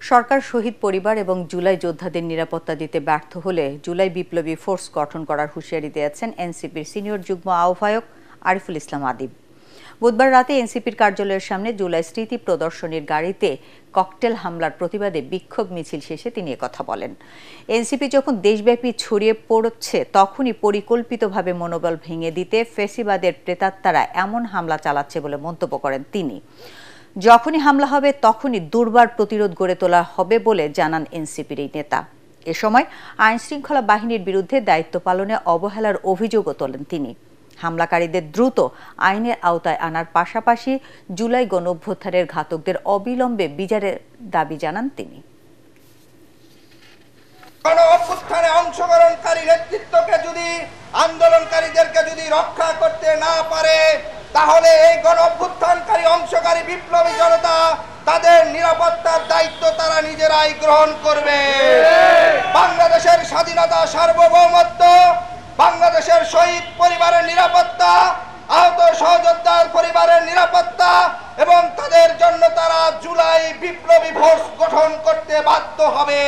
সরকার শহীদ পরিবার এবং জুলাই যোদ্ধাদের নিরাপত্তা দিতে ব্যর্থ হলে জুলাই বিপ্লবী ফোর্স গঠন করার হুঁশিয়ারি দিয়েছেন এনসিপির সিনিয়র যুগ্ম আহ্বায়ক আরিফুল ইসলাম আদিব। বুধবার রাতে এনসিপির কার্যালয়ের সামনে জুলাই স্মৃতি প্রদর্শনীর গাড়িতে ককটেল হামলার প্রতিবাদে বিক্ষোভ মিছিল শেষে তিনি একথা বলেন। এনসিপি যখন দেশব্যাপী ছড়িয়ে পড়ছে তখনই পরিকল্পিতভাবে মনোবল ভেঙে দিতে ফ্যাসিবাদের প্রেতাত্মারা এমন হামলা চালাচ্ছে বলে মন্তব্য করেন তিনি। যখনই হামলা হবে তখনই দুর্বার প্রতিরোধ গড়ে তোলা হবে বলে জানান এনসিপির এই নেতা। এ সময় আইনশৃঙ্খলা বাহিনীর বিরুদ্ধে দায়িত্ব পালনে অবহেলার অভিযোগও তোলেন তিনি। হামলাকারীদের দ্রুত আইনের আওতায় আনার পাশাপাশি জুলাই গণঅভ্যুত্থানের ঘাতকদের অবিলম্বে বিচারের দাবি জানান তিনি। গণঅভ্যুত্থানে অংশগ্রহণকারী নেতৃত্বকে যদি আন্দোলনকারীদেরকে যদি রক্ষা করতে না পারে তাহলে এই গণঅভ্যুত্থানকারী অংশকারী বিপ্লবী জনতা তাদের নিরাপত্তার দায়িত্ব তারা নিজেরাই গ্রহণ করবে। বাংলাদেশের স্বাধীনতা, সার্বভৌমত্ব, বাংলাদেশের শহীদ পরিবারের নিরাপত্তা, আহত সহযোদ্ধার পরিবারের নিরাপত্তা এবং তাদের জন্য তারা জুলাই বিপ্লবী ফোর্স গঠন করতে বাধ্য হবে।